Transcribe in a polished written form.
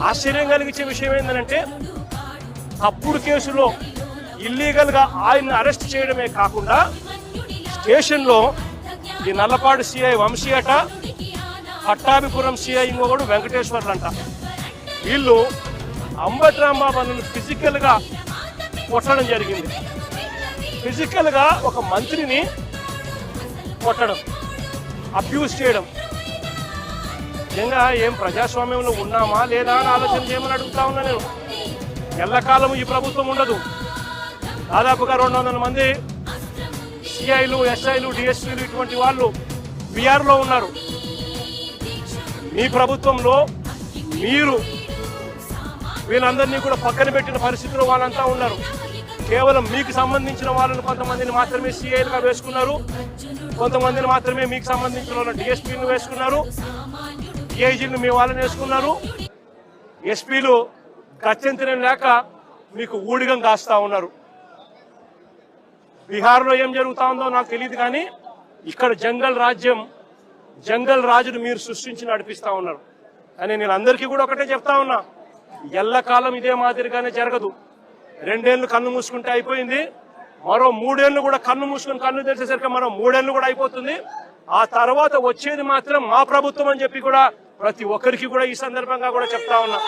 ఆశ్చర్యం కలిగించే విషయం ఏంటంటే తప్పుడు కేసులో ఇల్లీగల్ గా ఆయన్ని అరెస్ట్ చేయడమే కాకుండా స్టేషన్ లో ఈ నల్లపాడు సిఐ వంశీ అట, పట్టాభిపురం సిఐ ఇంకొకడు వెంకటేశ్వర్లు అంట, వీళ్ళు అంబటి రాంబాబును ఫిజికల్ గా కొట్టడం జరిగింది. ఫిజికల్ గా ఒక మంత్రిని కొట్టడం, అబ్యూజ్ చేయడం. నిజంగా ఏం ప్రజాస్వామ్యంలో ఉన్నామా లేదా అని ఆలోచన చేయమని అడుగుతా ఉన్నా నేను. ఎల్లకాలం ఈ ప్రభుత్వం ఉండదు. దాదాపుగా 200 మంది సిఐలు, ఎస్ఐలు, డిఎస్పీలు ఇటువంటి వాళ్ళు బీఆర్లో ఉన్నారు. మీ ప్రభుత్వంలో మీరు వీళ్ళందరినీ కూడా పక్కన పెట్టిన పరిస్థితిలో వాళ్ళంతా ఉన్నారు. కేవలం మీకు సంబంధించిన వాళ్ళని కొంతమందిని మాత్రమే సిఐలుగా వేసుకున్నారు, కొంతమందిని మాత్రమే మీకు సంబంధించిన వాళ్ళని డిఎస్పీలను వేసుకున్నారు, డిఐజీలను మీ వాళ్ళని వేసుకున్నారు. ఎస్పీలు గత్యంతరం లేక మీకు ఊడిగం కాస్తా ఉన్నారు. బీహార్లో ఏం జరుగుతా ఉందో నాకు తెలియదు, కానీ ఇక్కడ జంగల్ రాజును మీరు సృష్టించి నడిపిస్తా ఉన్నారు. కానీ నేను అందరికీ కూడా ఒకటే చెప్తా ఉన్నా, ఎల్లకాలం ఇదే మాదిరిగానే జరగదు. 2 ఏళ్ళు కన్ను మూసుకుంటే అయిపోయింది, మరో 3 ఏళ్ళు కూడా కన్ను మూసుకుని కన్ను తెరిచేసరికి మరో 3 ఏళ్ళు కూడా అయిపోతుంది. ఆ తర్వాత వచ్చేది మాత్రం మా ప్రభుత్వం అని చెప్పి కూడా ప్రతి ఒక్కరికి కూడా ఈ సందర్భంగా కూడా చెప్తా ఉన్నా.